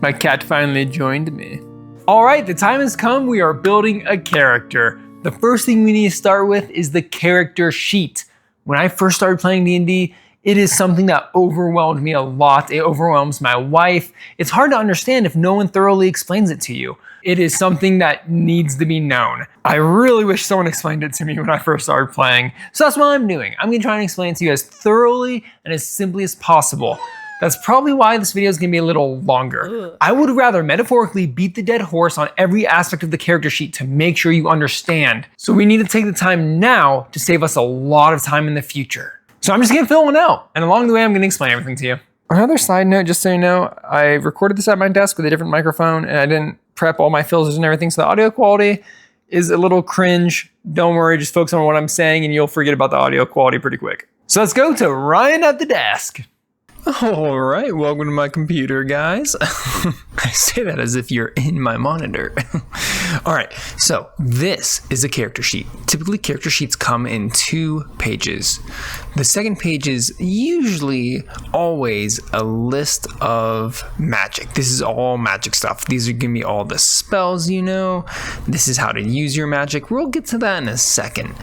My cat finally joined me. All right, the time has come. We are building a character. The first thing we need to start with is the character sheet. When I first started playing D&D, it is something that overwhelmed me a lot. It overwhelms my wife. It's hard to understand if no one thoroughly explains it to you. It is something that needs to be known. I really wish someone explained it to me when I first started playing. So that's what I'm doing. I'm gonna try and explain it to you as thoroughly and as simply as possible. That's probably why this video is gonna be a little longer. I would rather metaphorically beat the dead horse on every aspect of the character sheet to make sure you understand. So we need to take the time now to save us a lot of time in the future. So I'm just gonna fill one out, and along the way, I'm gonna explain everything to you. Another side note, just so you know, I recorded this at my desk with a different microphone, and I didn't prep all my filters and everything, so the audio quality is a little cringe. Don't worry, just focus on what I'm saying, and you'll forget about the audio quality pretty quick. So let's go to Ryan at the desk. All right, welcome to my computer, guys. I say that as if you're in my monitor. All right, so this is a character sheet. Typically, character sheets come in 2 pages. The second page is usually always a list of magic. This is all magic stuff. These are gonna be all the spells you know. This is how to use your magic. We'll get to that in a second,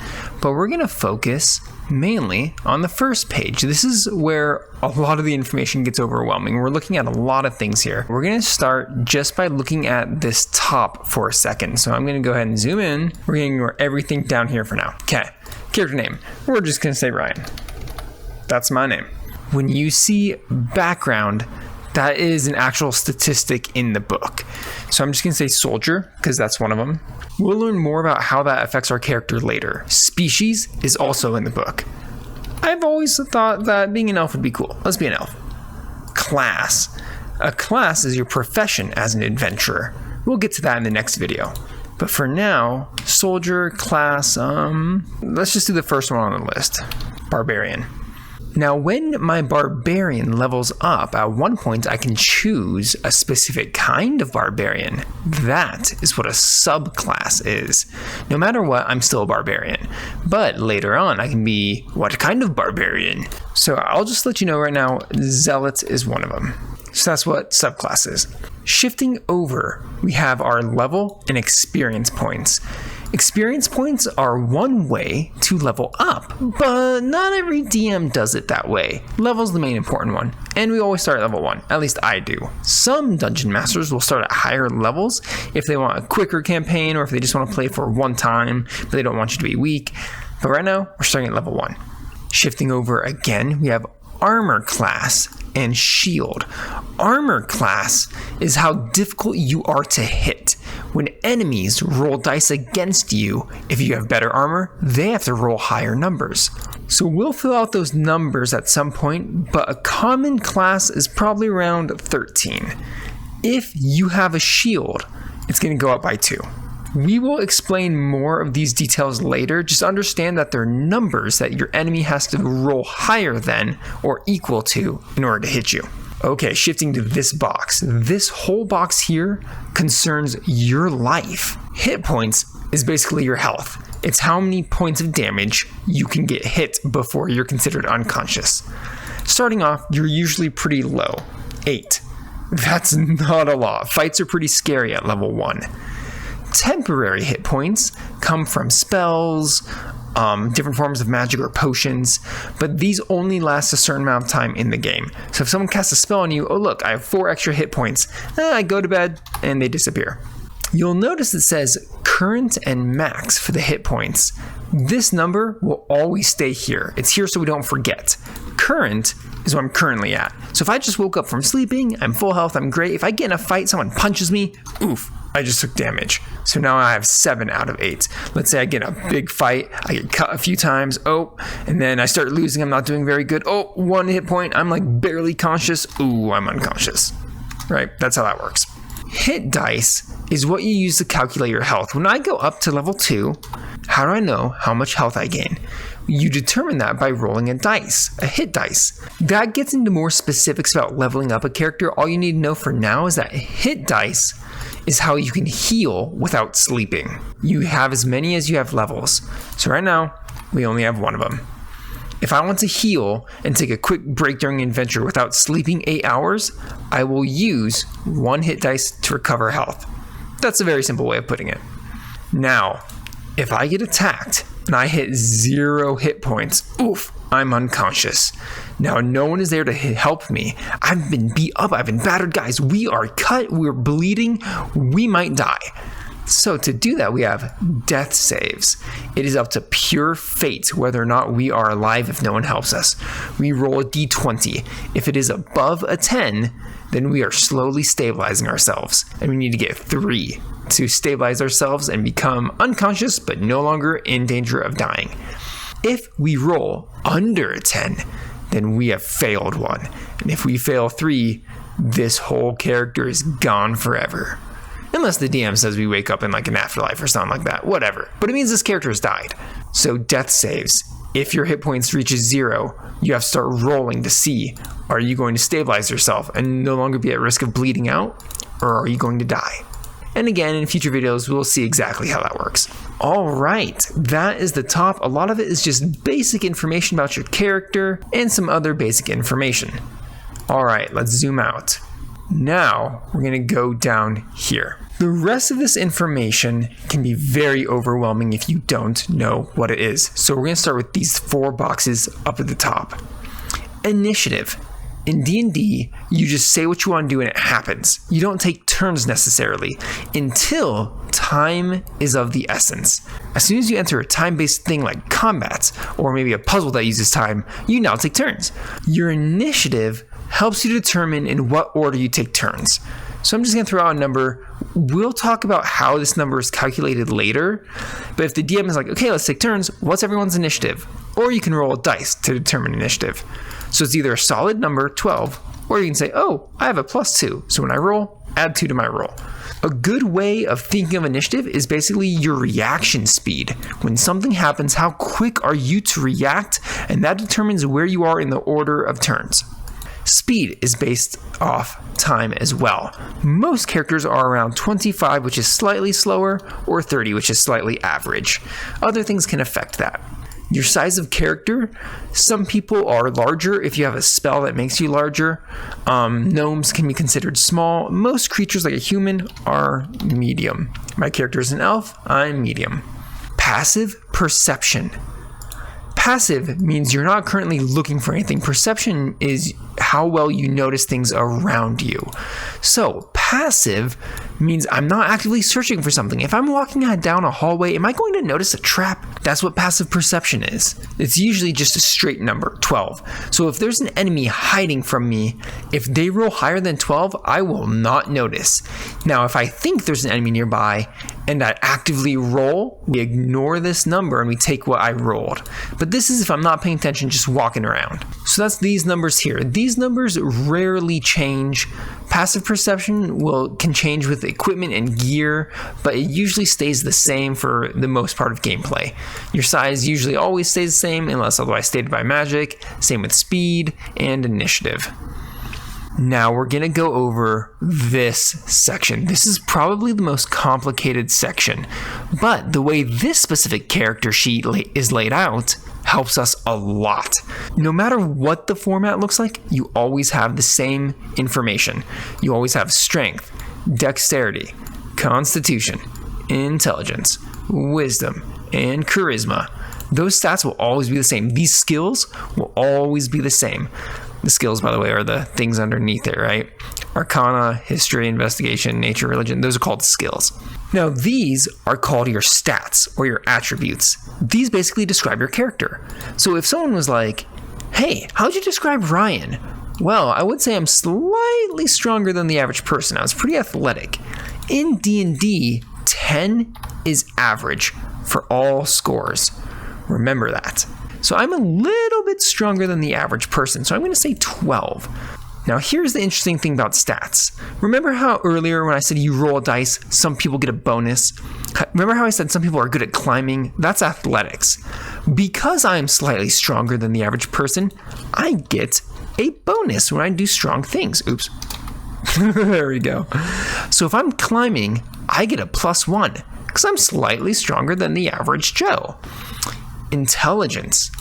but we're gonna focus mainly on the first page. This is where a lot of the information gets overwhelming. We're looking at a lot of things here. We're gonna start just by looking at this top for a second. So I'm gonna go ahead and zoom in. We're gonna ignore everything down here for now. Okay, character name. We're just gonna say Ryan. That's my name. When you see background, that is an actual statistic in the book. So I'm just gonna say soldier, because that's one of them. We'll learn more about how that affects our character later. Species is also in the book. I've always thought that being an elf would be cool. Let's be an elf. Class. A class is your profession as an adventurer. We'll get to that in the next video. But for now, soldier, class, let's just do the first one on the list. Barbarian. Now, when my barbarian levels up, at one point I can choose a specific kind of barbarian. That is what a subclass is. No matter what, I'm still a barbarian. But later on, I can be what kind of barbarian? So I'll just let you know right now, zealot is one of them. So that's what subclass is. Shifting over, we have our level and experience points. Experience points are one way to level up, but not every DM does it that way. Level's the main important one, and we always start at level 1, at least I do. Some dungeon masters will start at higher levels if they want a quicker campaign or if they just want to play for one time, but they don't want you to be weak. But right now, we're starting at level 1. Shifting over again, we have armor class and shield. Armor class is how difficult you are to hit. When enemies roll dice against you, if you have better armor, they have to roll higher numbers. So we'll fill out those numbers at some point, but a common class is probably around 13. If you have a shield, it's going to go up by 2. We will explain more of these details later. Just understand that they're numbers that your enemy has to roll higher than or equal to in order to hit you. Okay, shifting to this box. This whole box here concerns your life. Hit points is basically your health. It's how many points of damage you can get hit before you're considered unconscious. Starting off, you're usually pretty low, 8. That's not a lot. Fights are pretty scary at level 1. Temporary hit points come from spells, different forms of magic or potions, but these only last a certain amount of time in the game. So if someone casts a spell on you, oh look, I have 4 extra hit points, I go to bed and they disappear. You'll notice it says current and max for the hit points. This number will always stay here. It's here so we don't forget. Current is what I'm currently at. So if I just woke up from sleeping, I'm full health, I'm great. If I get in a fight, someone punches me, oof, I just took damage. So now I have 7 out of 8. Let's say I get in a big fight, I get cut a few times, and then I start losing, I'm not doing very good. 1 hit point, I'm like barely conscious, I'm unconscious. Right, that's how that works. Hit dice is what you use to calculate your health. When I go up to level 2, how do I know how much health I gain? You determine that by rolling a dice, a hit dice. That gets into more specifics about leveling up a character. All you need to know for now is that hit dice is how you can heal without sleeping. You have as many as you have levels. So right now, we only have 1 of them. If I want to heal and take a quick break during an adventure without sleeping 8 hours, I will use 1 hit dice to recover health. That's a very simple way of putting it. Now, if I get attacked and I hit 0 hit points, oof, I'm unconscious. Now, no one is there to help me. I've been beat up, I've been battered, guys. We are cut, we're bleeding, we might die. So to do that, we have death saves. It is up to pure fate whether or not we are alive if no one helps us. We roll a d20. If it is above a 10, then we are slowly stabilizing ourselves. And we need to get 3 to stabilize ourselves and become unconscious but no longer in danger of dying. If we roll under a 10, then we have failed one. And if we fail 3, this whole character is gone forever. Unless the DM says we wake up in like an afterlife or something like that, whatever. But it means this character has died. So death saves. If your hit points reaches 0, you have to start rolling to see, are you going to stabilize yourself and no longer be at risk of bleeding out, or are you going to die? And again, in future videos, we'll see exactly how that works. All right, that is the top. A lot of it is just basic information about your character and some other basic information. All right, let's zoom out. Now, we're going to go down here. The rest of this information can be very overwhelming if you don't know what it is. So we're going to start with these 4 boxes up at the top. Initiative. In D&D, you just say what you want to do and it happens. You don't take turns necessarily until time is of the essence. As soon as you enter a time-based thing like combat, or maybe a puzzle that uses time, you now take turns. Your initiative helps you determine in what order you take turns. So I'm just going to throw out a number. We'll talk about how this number is calculated later. But if the DM is like, okay, let's take turns, what's everyone's initiative? Or you can roll a dice to determine initiative. So it's either a solid number, 12, or you can say, oh, I have a +2. So when I roll, add 2 to my roll. A good way of thinking of initiative is basically your reaction speed. When something happens, how quick are you to react? And that determines where you are in the order of turns. Speed is based off time as well. Most characters are around 25, which is slightly slower, or 30, which is slightly average. Other things can affect that. Your size of character, some people are larger if you have a spell that makes you larger. Gnomes can be considered small. Most creatures like a human are medium. My character is an elf, I'm medium. Passive perception. Passive means you're not currently looking for anything. Perception is how well you notice things around you. So passive means I'm not actively searching for something. If I'm walking down a hallway, am I going to notice a trap? That's what passive perception is. It's usually just a straight number, 12. So if there's an enemy hiding from me, if they roll higher than 12, I will not notice. Now, if I think there's an enemy nearby and I actively roll, we ignore this number and we take what I rolled. But this is if I'm not paying attention, just walking around. So that's these numbers here. These numbers rarely change. Passive perception can change with equipment and gear, but it usually stays the same for the most part of gameplay. Your size usually always stays the same unless otherwise stated by magic. Same with speed and initiative. Now we're going to go over this section. This is probably the most complicated section, but the way this specific character sheet is laid out helps us a lot. No matter what the format looks like, you always have the same information. You always have strength, dexterity, constitution, intelligence, wisdom, and charisma. Those stats will always be the same. These skills will always be the same. The skills, by the way, are the things underneath it, right? Arcana, history, investigation, nature, religion, those are called skills. Now, these are called your stats or your attributes. These basically describe your character. So if someone was like, hey, how'd you describe Ryan? Well, I would say I'm slightly stronger than the average person. I was pretty athletic. In D&D, 10 is average for all scores. Remember that. So I'm a little bit stronger than the average person, so I'm going to say 12. Now here's the interesting thing about stats. Remember how earlier when I said you roll a dice, some people get a bonus? Remember how I said some people are good at climbing? That's athletics. Because I am slightly stronger than the average person, I get a bonus when I do strong things. Oops. There we go. So if I'm climbing, I get a +1 because I'm slightly stronger than the average Joe. Intelligence.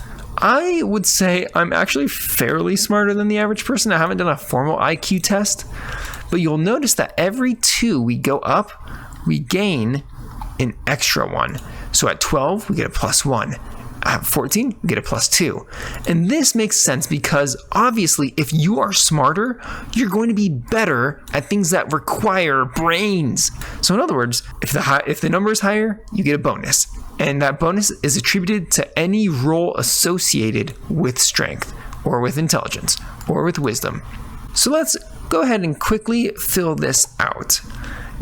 I would say I'm actually fairly smarter than the average person. I haven't done a formal IQ test, but you'll notice that every 2 we go up, we gain an extra 1. So at 12, we get a +1. At 14, we get a +2. And this makes sense because obviously if you are smarter, you're going to be better at things that require brains. So in other words, if the number is higher, you get a bonus. And that bonus is attributed to any roll associated with strength or with intelligence or with wisdom. So let's go ahead and quickly fill this out.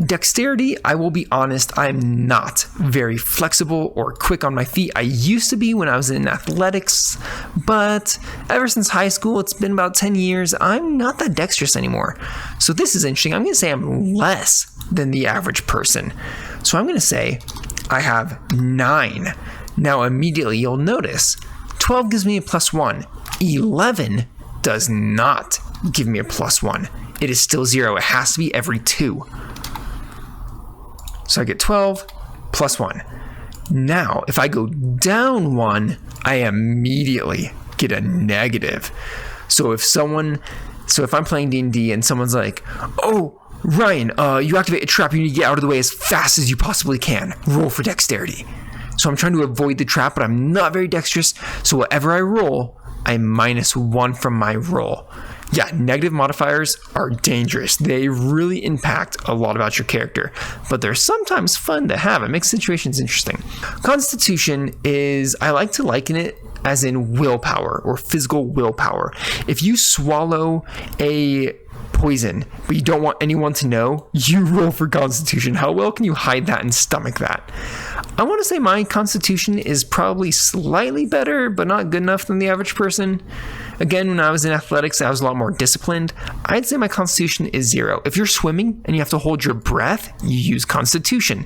Dexterity, I will be honest, I'm not very flexible or quick on my feet. I used to be when I was in athletics, but ever since high school, it's been about 10 years, I'm not that dexterous anymore. So this is interesting. I'm going to say I'm less than the average person. So I'm going to say I have 9. Now immediately you'll notice 12 gives me a +1. 11 does not give me a +1. It is still 0. It has to be every 2. So I get 12 +1. Now, if I go down 1, I immediately get a negative. So if I'm playing D&D and someone's like, "Oh, Ryan, you activate a trap, you need to get out of the way as fast as you possibly can. Roll for dexterity." So I'm trying to avoid the trap, but I'm not very dexterous. So whatever I roll, I -1 from my roll. Yeah, negative modifiers are dangerous. They really impact a lot about your character, but they're sometimes fun to have. It makes situations interesting. Constitution is, I like to liken it as in willpower or physical willpower. If you swallow a poison, but you don't want anyone to know, you roll for Constitution. How well can you hide that and stomach that? I want to say my Constitution is probably slightly better, but not good enough than the average person. Again, when I was in athletics, I was a lot more disciplined. I'd say my Constitution is 0. If you're swimming and you have to hold your breath, you use Constitution.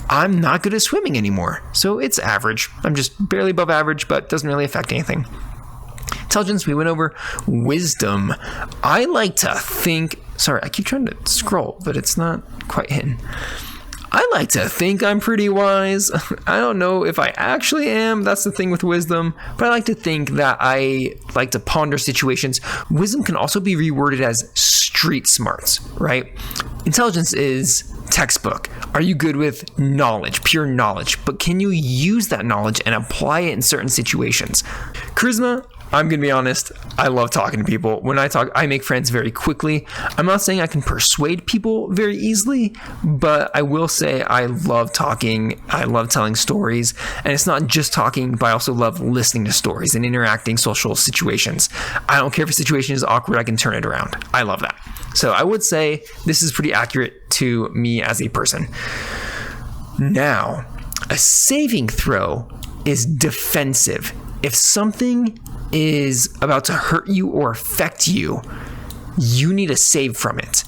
I'm not good at swimming anymore, so it's average. I'm just barely above average, but doesn't really affect anything. Intelligence, we went over. Wisdom, I like to think, sorry, I keep trying to scroll, but it's not quite hitting. I like to think I'm pretty wise. I don't know if I actually am. That's the thing with wisdom. But I like to think that I like to ponder situations. Wisdom can also be reworded as street smarts, right? Intelligence is textbook. Are you good with knowledge, pure knowledge? But can you use that knowledge and apply it in certain situations? Charisma, I'm going to be honest, I love talking to people. When I talk, I make friends very quickly. I'm not saying I can persuade people very easily, but I will say I love talking. I love telling stories. And it's not just talking, but I also love listening to stories and interacting social situations. I don't care if a situation is awkward, I can turn it around. I love that. So I would say this is pretty accurate to me as a person. Now, a saving throw is defensive. If something is about to hurt you or affect you, you need a save from it.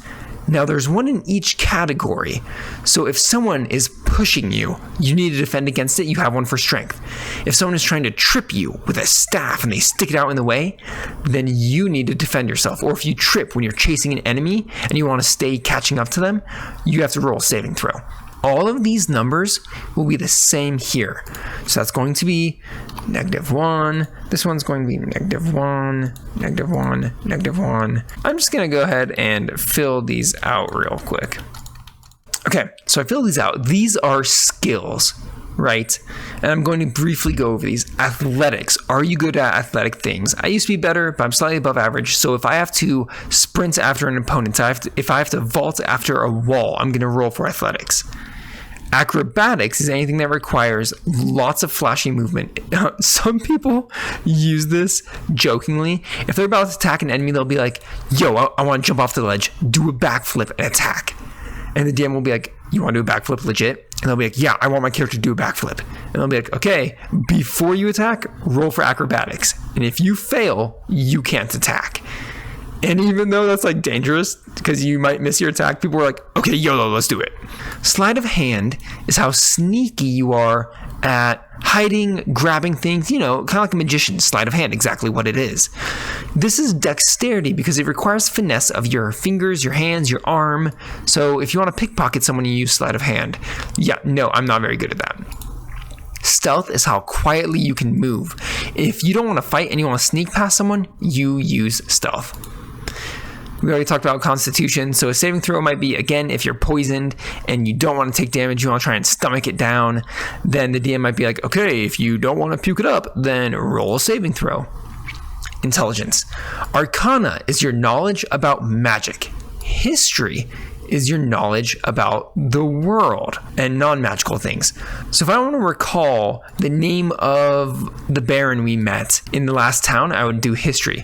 Now, there's one in each category. So if someone is pushing you, you need to defend against it. You have one for strength. If someone is trying to trip you with a staff and they stick it out in the way, then you need to defend yourself. Or if you trip when you're chasing an enemy and you want to stay catching up to them, you have to roll a saving throw. All of these numbers will be the same here. So that's going to be -1. This one's going to be -1, -1, -1. I'm just going to go ahead and fill these out real quick. Okay, so I filled these out. These are skills, right? And I'm going to briefly go over these. Athletics. Are you good at athletic things? I used to be better, but I'm slightly above average. So if I have to sprint after an opponent, if I have to vault after a wall, I'm going to roll for athletics. Acrobatics is anything that requires lots of flashy movement. Some people use this jokingly. If they're about to attack an enemy, they'll be like, "Yo, I want to jump off the ledge, do a backflip and attack." And the DM will be like, "You want to do a backflip legit?" And they'll be like, "Yeah, I want my character to do a backflip." And they'll be like, "Okay, before you attack, roll for acrobatics. And if you fail, you can't attack." And even though that's like dangerous because you might miss your attack, people are like, "Okay, YOLO, let's do it." Sleight of hand is how sneaky you are at hiding, grabbing things, kind of like a magician. Sleight of hand, exactly what it is. This is dexterity because it requires finesse of your fingers, your hands, your arm. So if you want to pickpocket someone, you use sleight of hand. Yeah, no, I'm not very good at that. Stealth is how quietly you can move. If you don't want to fight and you want to sneak past someone, you use stealth. We already talked about Constitution, so a saving throw might be, again, if you're poisoned and you don't want to take damage, you want to try and stomach it down, then the DM might be like, okay, if you don't want to puke it up, then roll a saving throw. Intelligence. Arcana is your knowledge about magic. History is your knowledge about the world and non-magical things. So if I want to recall the name of the Baron we met in the last town, I would do history.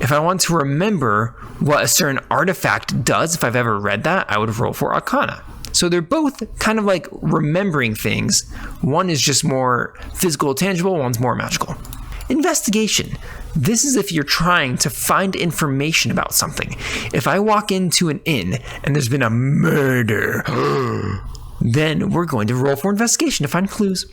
If I want to remember what a certain artifact does, if I've ever read that, I would roll for Arcana. So they're both kind of like remembering things. One is just more physical, tangible, one's more magical. Investigation. This is if you're trying to find information about something. If I walk into an inn and there's been a murder, then we're going to roll for investigation to find clues.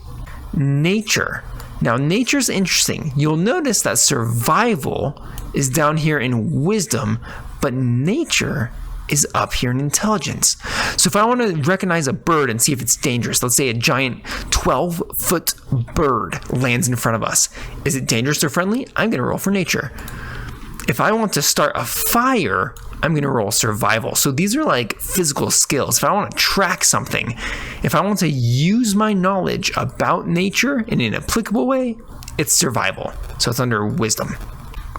Nature. Now, nature's interesting. You'll notice that survival is down here in wisdom, but nature is up here in intelligence. So if I want to recognize a bird and see if it's dangerous, let's say a giant 12-foot bird lands in front of us. Is it dangerous or friendly? I'm going to roll for nature. If I want to start a fire, I'm going to roll survival. So these are like physical skills. If I want to track something, if I want to use my knowledge about nature in an applicable way, it's survival. So it's under wisdom.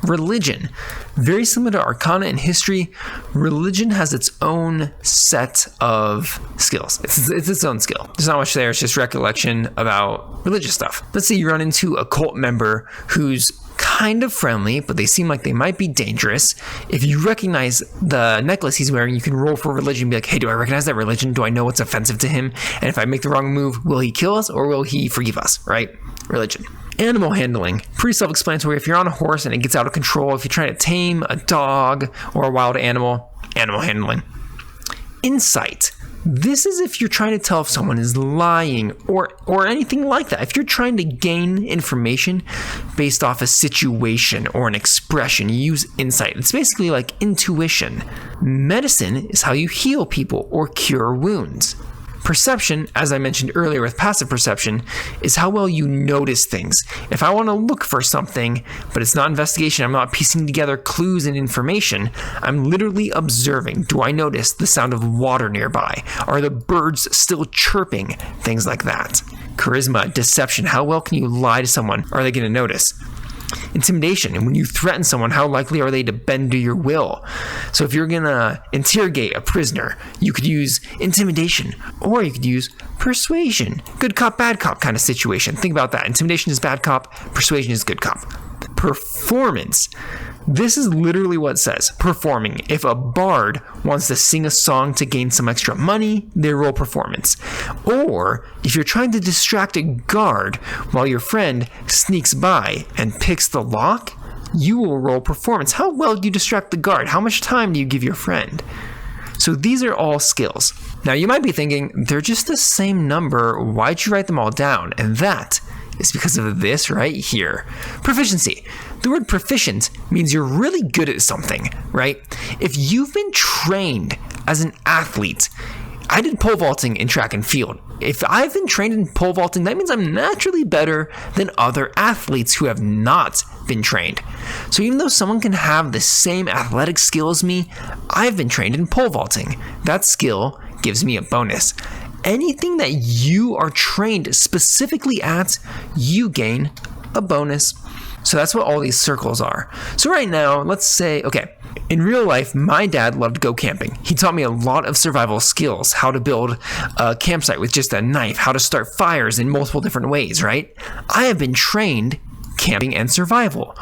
Religion. Very similar to Arcana and history, religion has its own set of skills. It's its own skill. There's not much there. It's just recollection about religious stuff. Let's say you run into a cult member who's kind of friendly, but they seem like they might be dangerous. If you recognize the necklace he's wearing, you can roll for religion and be like, hey, do I recognize that religion? Do I know what's offensive to him? And if I make the wrong move, will he kill us or will he forgive us, right? Religion. Animal handling. Pretty self-explanatory. If you're on a horse and it gets out of control, if you're trying to tame a dog or a wild animal, animal handling. Insight. This is if you're trying to tell if someone is lying or anything like that. If you're trying to gain information based off a situation or an expression, you use insight. It's basically like intuition. Medicine is how you heal people or cure wounds. Perception, as I mentioned earlier with passive perception, is how well you notice things. If I want to look for something, but it's not investigation, I'm not piecing together clues and information, I'm literally observing. Do I notice the sound of water nearby? Are the birds still chirping? Things like that. Charisma, deception, how well can you lie to someone? Are they going to notice? Intimidation, and when you threaten someone, how likely are they to bend to your will? So if you're gonna interrogate a prisoner, you could use intimidation, or you could use persuasion. Good cop, bad cop kind of situation. Think about that. Intimidation is bad cop, persuasion is good cop. Performance. This is literally what it says, performing. If a bard wants to sing a song to gain some extra money, they roll performance. Or if you're trying to distract a guard while your friend sneaks by and picks the lock, you will roll performance. How well do you distract the guard? How much time do you give your friend? So these are all skills. Now you might be thinking, they're just the same number. Why'd you write them all down? And that is because of this right here. Proficiency. The word proficient means you're really good at something, right? If you've been trained as an athlete, I did pole vaulting in track and field. If I've been trained in pole vaulting, that means I'm naturally better than other athletes who have not been trained. So even though someone can have the same athletic skill as me, I've been trained in pole vaulting. That skill gives me a bonus. Anything that you are trained specifically at, you gain a bonus. So that's what all these circles are. So right now, let's say, okay, in real life, my dad loved to go camping. He taught me a lot of survival skills, how to build a campsite with just a knife, how to start fires in multiple different ways, right? I have been trained camping and survival.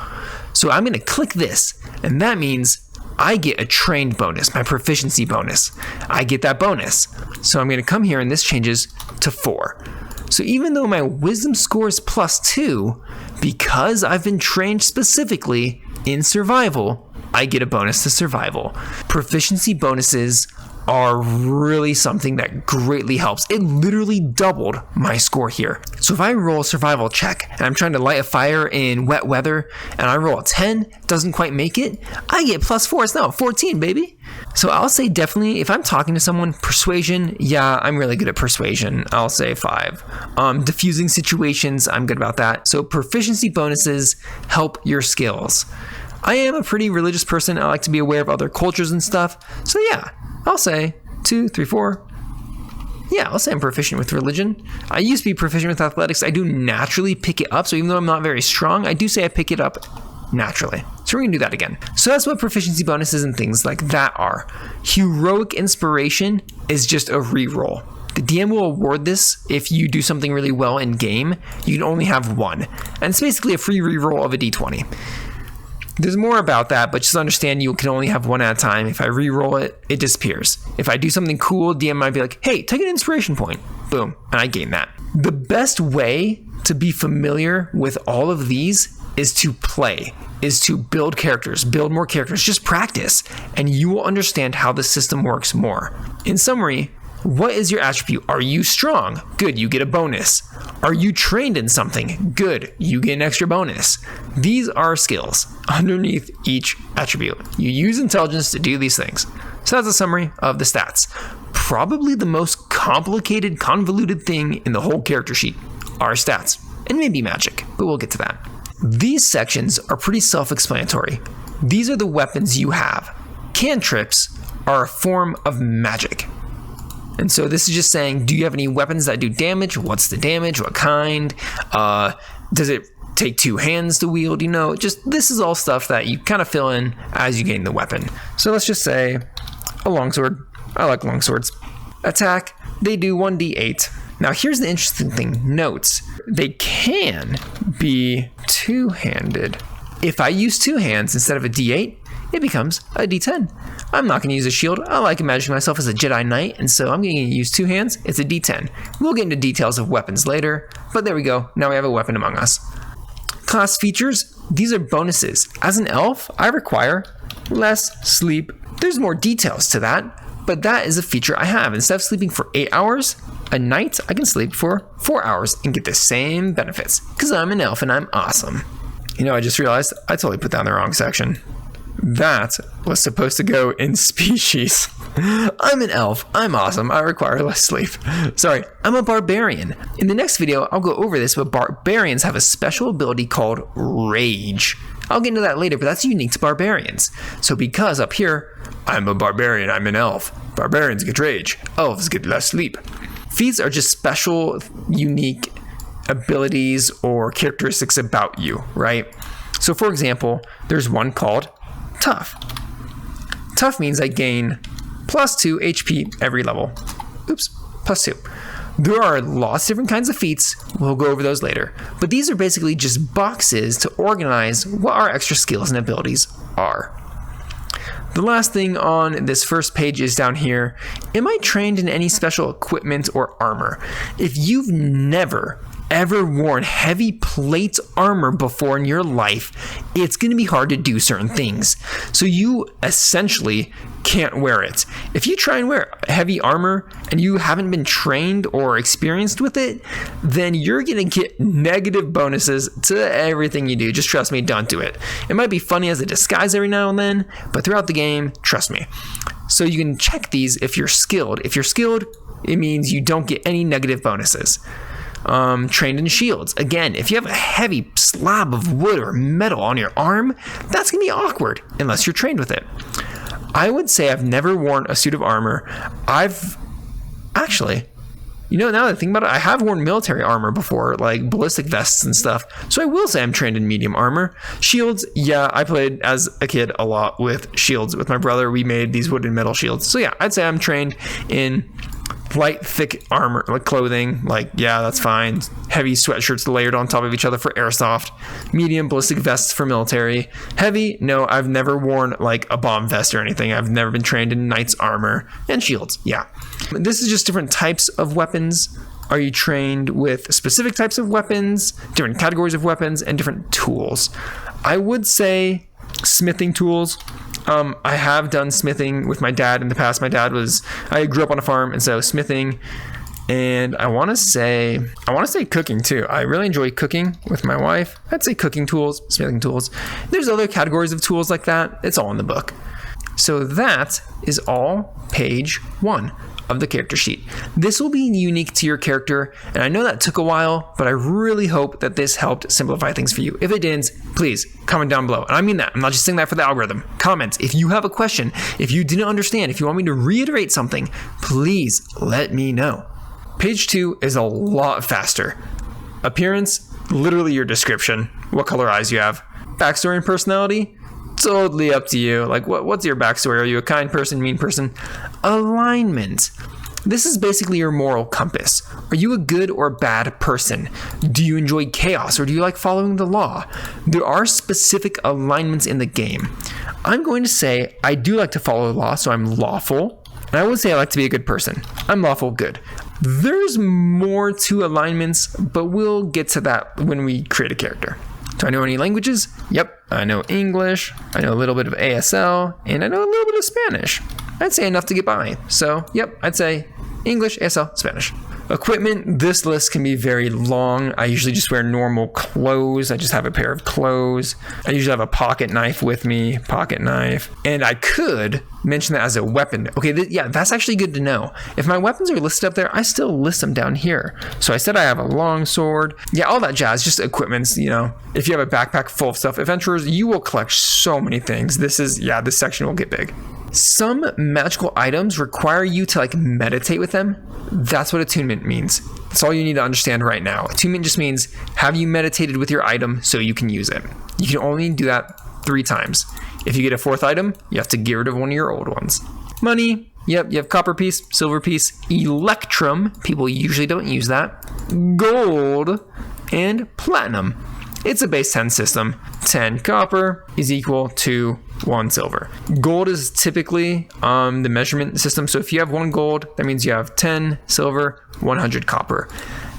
So I'm going to click this, and that means I get a trained bonus, my proficiency bonus. I get that bonus. So I'm going to come here, and this changes to 4. So even though my wisdom score is +2, because I've been trained specifically in survival, I get a bonus to survival. Proficiency bonuses are really something that greatly helps. It literally doubled my score here. So if I roll a survival check and I'm trying to light a fire in wet weather and I roll a 10, doesn't quite make it, I get +4. It's now 14, baby. So I'll say definitely, if I'm talking to someone, persuasion, yeah, I'm really good at persuasion. I'll say 5. Diffusing situations, I'm good about that. So proficiency bonuses help your skills. I am a pretty religious person. I like to be aware of other cultures and stuff. So yeah, I'll say 2, 3, 4. Yeah, I'll say I'm proficient with religion. I used to be proficient with athletics. I do naturally pick it up. So even though I'm not very strong, I do say I pick it up naturally. So we're gonna do that again. So that's what proficiency bonuses and things like that are. Heroic inspiration is just a reroll. The DM will award this if you do something really well in game. You can only have 1. And it's basically a free reroll of a d20. There's more about that, but just understand you can only have 1 at a time. If I reroll it, it disappears. If I do something cool, DM might be like, hey, take an inspiration point. Boom, and I gain that. The best way to be familiar with all of these is to play, is to build characters, build more characters, just practice, and you will understand how the system works more. In summary, what is your attribute? Are you strong? Good, you get a bonus. Are you trained in something? Good, you get an extra bonus. These are skills underneath each attribute. You use intelligence to do these things. So that's a summary of the stats. Probably the most complicated, convoluted thing in the whole character sheet are stats, and maybe magic, but we'll get to that. These sections are pretty self-explanatory. These are the weapons you have. Cantrips are a form of magic. And so this is just saying, do you have any weapons that do damage? What's the damage? What kind? Does it take 2 hands to wield? You know, just this is all stuff that you kind of fill in as you gain the weapon. So let's just say a longsword. I like longswords. Attack, they do 1d8. Now here's the interesting thing, notes. They can be 2-handed. If I use 2 hands instead of a d8, it becomes a d10. I'm not going to use a shield. I like imagining myself as a Jedi Knight, and so I'm going to use 2 hands. It's a d10. We'll get into details of weapons later, but there we go. Now we have a weapon among us. Class features, these are bonuses. As an elf, I require less sleep. There's more details to that, but that is a feature I have. Instead of sleeping for 8 hours a night, I can sleep for 4 hours and get the same benefits because I'm an elf and I'm awesome. You know, I just realized I totally put down the wrong section. That was supposed to go in species. I'm an elf. I'm awesome. I require less sleep. Sorry, I'm a barbarian. In the next video, I'll go over this, but barbarians have a special ability called rage. I'll get into that later, but that's unique to barbarians. So because up here, I'm a barbarian, I'm an elf. Barbarians get rage. Elves get less sleep. Feats are just special, unique abilities or characteristics about you, right? So for example, there's one called Tough. Tough means I gain +2 HP every level. Oops, +2. There are lots of different kinds of feats. We'll go over those later. But these are basically just boxes to organize what our extra skills and abilities are. The last thing on this first page is down here. Am I trained in any special equipment or armor? If you've never ever worn heavy plate armor before in your life, it's going to be hard to do certain things. So you essentially can't wear it. If you try and wear heavy armor and you haven't been trained or experienced with it, then you're going to get negative bonuses to everything you do. Just trust me, don't do it. It might be funny as a disguise every now and then, but throughout the game, trust me. So you can check these if you're skilled. If you're skilled, it means you don't get any negative bonuses. Trained in shields. Again, if you have a heavy slab of wood or metal on your arm, that's going to be awkward unless you're trained with it. I would say I've never worn a suit of armor. I've actually, you know, now that I think about it, I have worn military armor before, like ballistic vests and stuff. So I will say I'm trained in medium armor. Shields, yeah, I played as a kid a lot with shields. With my brother, we made these wooden metal shields. So yeah, I'd say I'm trained in light, thick armor, like clothing, like, yeah, that's fine. Heavy sweatshirts layered on top of each other for airsoft. Medium ballistic vests for military. Heavy, no, I've never worn like a bomb vest or anything. I've never been trained in knight's armor. And shields, yeah. This is just different types of weapons. Are you trained with specific types of weapons, different categories of weapons, and different tools? I would say smithing tools. I have done smithing with my dad in the past. I grew up on a farm, and so smithing, and I want to say cooking too. I really enjoy cooking with my wife. I'd say cooking tools, smithing tools. There's other categories of tools like that. It's all in the book. So that is all page 1 of the character sheet. This will be unique to your character, and I know that took a while, but I really hope that this helped simplify things for you. If it didn't, please comment down below. And I mean that. I'm not just saying that for the algorithm. Comment if you have a question, if you didn't understand, if you want me to reiterate something, please let me know. Page 2 is a lot faster. Appearance, literally your description, what color eyes you have. Backstory and personality, totally up to you. Like, what's your backstory? Are you a kind person, mean person? Alignment. This is basically your moral compass. Are you a good or bad person? Do you enjoy chaos or do you like following the law? There are specific alignments in the game. I'm going to say I do like to follow the law, so I'm lawful. And I would say I like to be a good person. I'm lawful good. There's more to alignments, but we'll get to that when we create a character. Do I know any languages? Yep, I know English, I know a little bit of ASL, and I know a little bit of Spanish. I'd say enough to get by. So, yep, I'd say English, ASL, Spanish. Equipment, this list can be very long. I usually just wear normal clothes. I just have a pair of clothes. I usually have a pocket knife with me, and I could mention that as a weapon. Okay, yeah, that's actually good to know. If my weapons are listed up there, I still list them down here. So I said I have a long sword. Yeah, all that jazz, just equipments, you know. If you have a backpack full of stuff, adventurers, you will collect so many things. This section will get big. Some magical items require you to meditate with them. That's what attunement means. That's all you need to understand right now. Attunement just means, have you meditated with your item so you can use it? You can only do that 3 times. If you get a 4th item, you have to get rid of one of your old ones. Money, yep, you have copper piece, silver piece, electrum, people usually don't use that, gold, and platinum. It's a base 10 system. 10 copper is equal to 1 silver. Gold is typically the measurement system. So if you have 1 gold, that means you have 10 silver, 100 copper.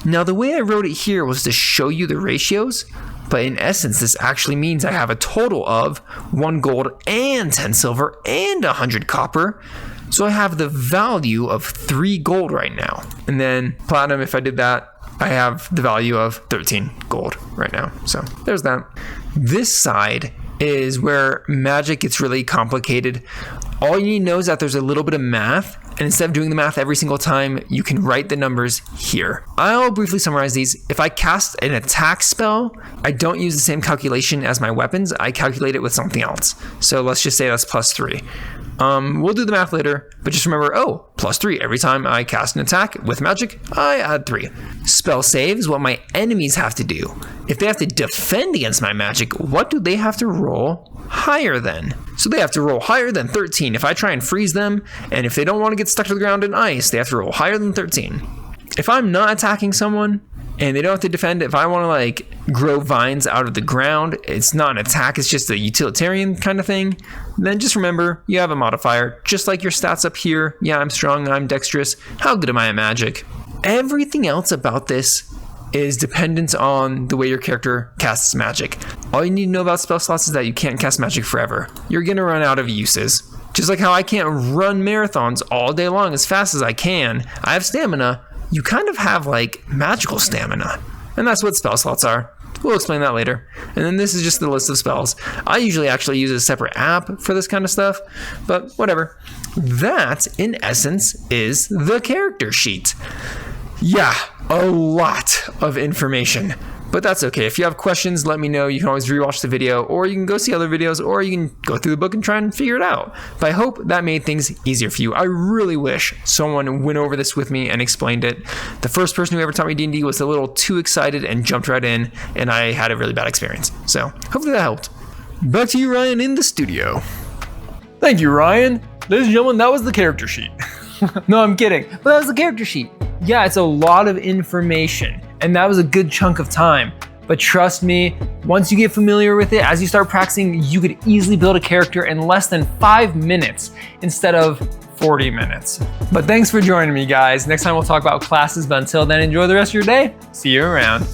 Now the way I wrote it here was to show you the ratios, but in essence, this actually means I have a total of 1 gold and 10 silver and 100 copper. So I have the value of 3 gold right now. And then platinum, if I did that, I have the value of 13 gold right now. So there's that. This side is where magic gets really complicated. All you need to know is that there's a little bit of math, and instead of doing the math every single time, you can write the numbers here. I'll briefly summarize these. If I cast an attack spell, I don't use the same calculation as my weapons. I calculate it with something else. So let's just say that's +3. We'll do the math later, but just remember, +3. Every time I cast an attack with magic, I add 3. Spell saves, what my enemies have to do. If they have to defend against my magic, what do they have to roll higher than? So they have to roll higher than 13. If I try and freeze them, and if they don't want to get stuck to the ground in ice, they have to roll higher than 13. If I'm not attacking someone, and they don't have to defend, if I want to grow vines out of the ground, it's not an attack, it's just a utilitarian kind of thing, then just remember, you have a modifier, just like your stats up here. Yeah, I'm strong, I'm dexterous. How good am I at magic? Everything else about this is dependent on the way your character casts magic. All you need to know about spell slots is that you can't cast magic forever. You're gonna run out of uses. Just like how I can't run marathons all day long as fast as I can, I have stamina. You kind of have magical stamina. And that's what spell slots are. We'll explain that later. And then this is just the list of spells. I usually actually use a separate app for this kind of stuff, but whatever. That, in essence, is the character sheet. Yeah, a lot of information. But that's okay. If you have questions, let me know. You can always rewatch the video, or you can go see other videos, or you can go through the book and try and figure it out. But I hope that made things easier for you. I really wish someone went over this with me and explained it. The first person who ever taught me D&D was a little too excited and jumped right in, and I had a really bad experience. So hopefully that helped. Back to you, Ryan, in the studio. Thank you, Ryan. Ladies and gentlemen, that was the character sheet. No, I'm kidding. But that was the character sheet. Yeah, it's a lot of information, and that was a good chunk of time. But trust me, once you get familiar with it, as you start practicing, you could easily build a character in less than 5 minutes instead of 40 minutes. But thanks for joining me, guys. Next time we'll talk about classes, but until then, enjoy the rest of your day. See you around.